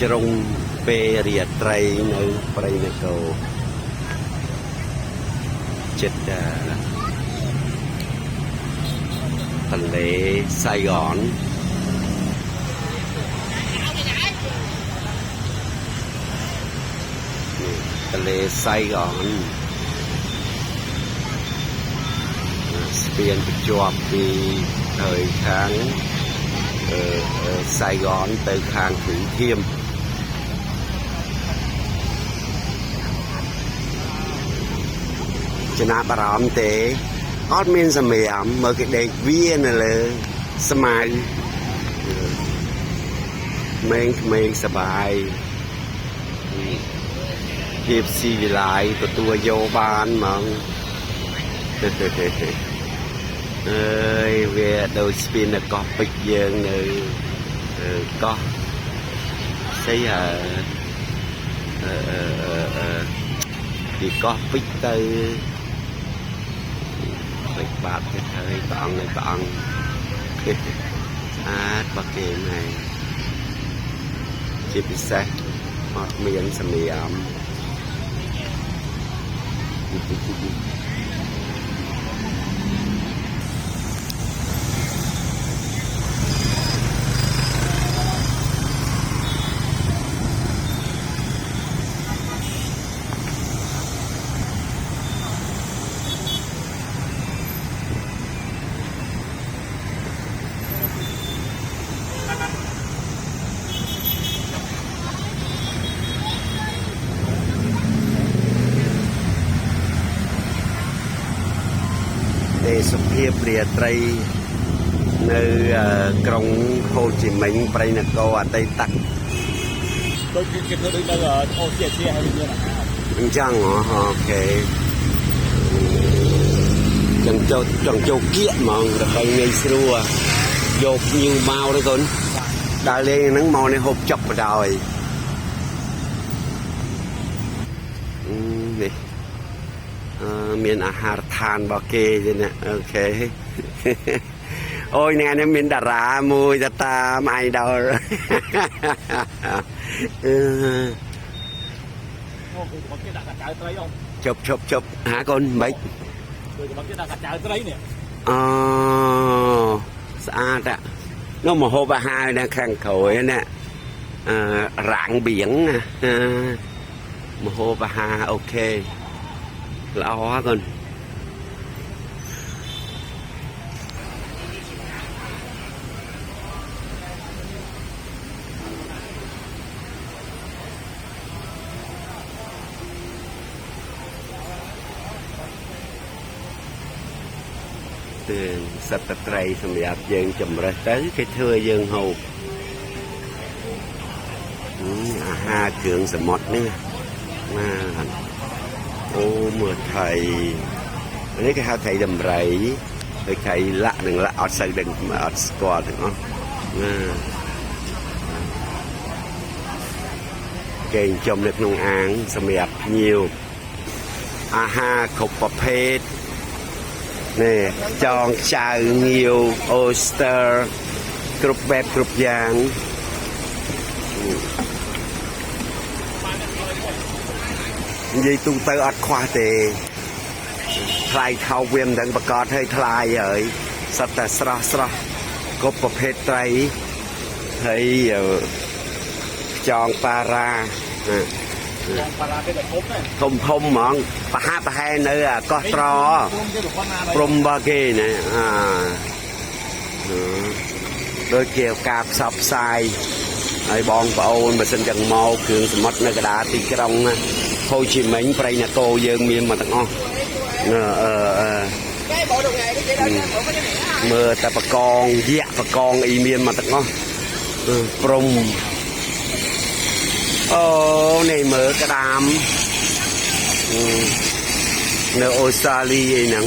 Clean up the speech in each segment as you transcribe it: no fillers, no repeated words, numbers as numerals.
ជ្រុងពេលរាត្រីនៅព្រៃនគរចិត្តទន្លេសៃហ្គនទន្លេសៃហ្គនស្ពានបញ្ជាប់ពីហើយខាងសៃហ្គនទៅខាងព្រៃធៀមចំណាប់អារម្មណ៍ទេអត់មានសម្រាមមើលគេដេកវានៅលើស្មៅក្មេងសបាយភាពស៊ីវិល័យទទួលយកបានហ្មងអើយវាដូចស្ពាននៅកោះពេជ្រយើងនៅកោះស្អីពីកោះពេជ្រទៅពេជ្របាត់ទៅហើយព្រះអង្គស្អាតបាក់គេហ្នឹងជាពិសេសអត់មានសម្រាមសុភាពរាត្រីនៅក្រុងហូជីមិញព្រៃនគរអតីតដូចគេធ្វើដូចនៅអូសៀហើយមានអាហារអញ្ចឹងអូខេចង់ចូលគៀកហ្មងដើម្បីងាយស្រួលយកភ្ញៀវមកទេកូនដើរលេងហ្នឹងមកនេះហូបចុកបដ ாய் នេះមានអាហារដ្ឋានរបស់គេទេណាអូខេអូយថ្ងៃនេះមានតារាមួយទៅតាមអាយដល់ជប់ហាកូនមិនអូស្អាតនោះមកហូបអាហារនៅខាងក្រោយណារាំងបៀងមកហូបអាហារអូខេល្អកូនសត្វត្រីសម្រាប់យើងចម្រេះទៅគេធ្វើយើងហូបអាហារគ្រឿងសមុទ្រនេះណាអូមើលថៃនេះគេហៅថៃដំរីហើយថៃលាក់នឹងលាក់អត់សូវដឹងអត់ស្គាល់ទាំងអស់ណាគេចំនៅក្នុងអាងសម្រាប់ភ្ញៀវអាហារគ្រប់ប្រភេទនេះចងចៅងាវអូស្ទ័រគ្រប់បែបគ្រប់យ៉ាងនិយាយទូទៅអត់ខ្វះទេថ្លៃថោកវាមិនដឹងប្រកាសឲ្យថ្លៃហើយសត្វតែស្រស់គ្រប់ប្រភេទត្រីហើយចងប៉ារ៉ាធំហ្មងប្រហែលនៅកោះត្រព្រំបាគេណាដូចជាការផ្សព្វផ្សាយហើយបងប្អូនបើសិនចឹងមកគ្រឿងសមុទ្រនៅកណ្ដាលទីក្រុងហូជីមិញព្រៃនគរយើងមានមកទាំងអស់មើលតែបកងយៈបកងអីមានមកទាំងអស់ព្រំអូនេះមើលក្តាមនៅអូស្ត្រាលីអីហ្នឹង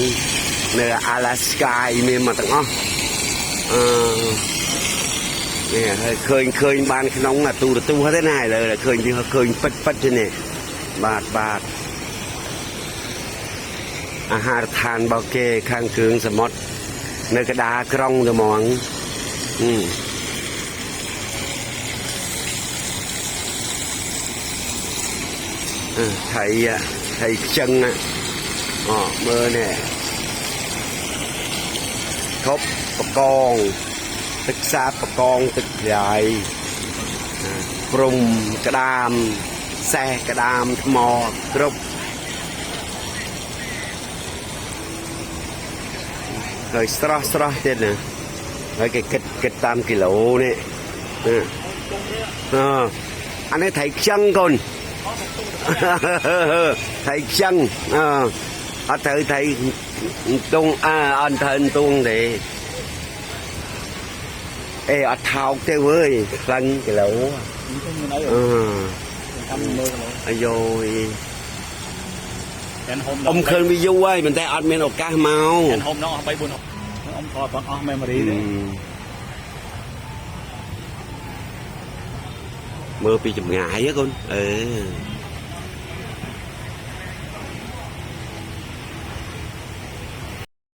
នៅអាឡាស្កាមានមកទាំងអស់នេះហើយឃើញបានក្នុងទូរទស្សន៍ទេណាឥឡូវឃើញពិតទេនេះបាទអាហារដ្ឋានរបស់គេខាងគ្រឿងសមុទ្រនៅកណ្ដាលក្រុងទៅហ្មង thầy chân á mơ nè khóc bà con tức xa bà con tức dài rùng cái đam xe cái đam mò rục rồi sro trên nè rồi cái tam kilo nè anh ấy thầy chân con thầy chân thầy tung anh thân tung thì ở thao cái với lăn cái lỗ rồi ông khơi bị du ấy mình tay ăn men cá mau hôm nó bay buồn ông thọ còn ông memory đấy mưa bị chùm ngại á con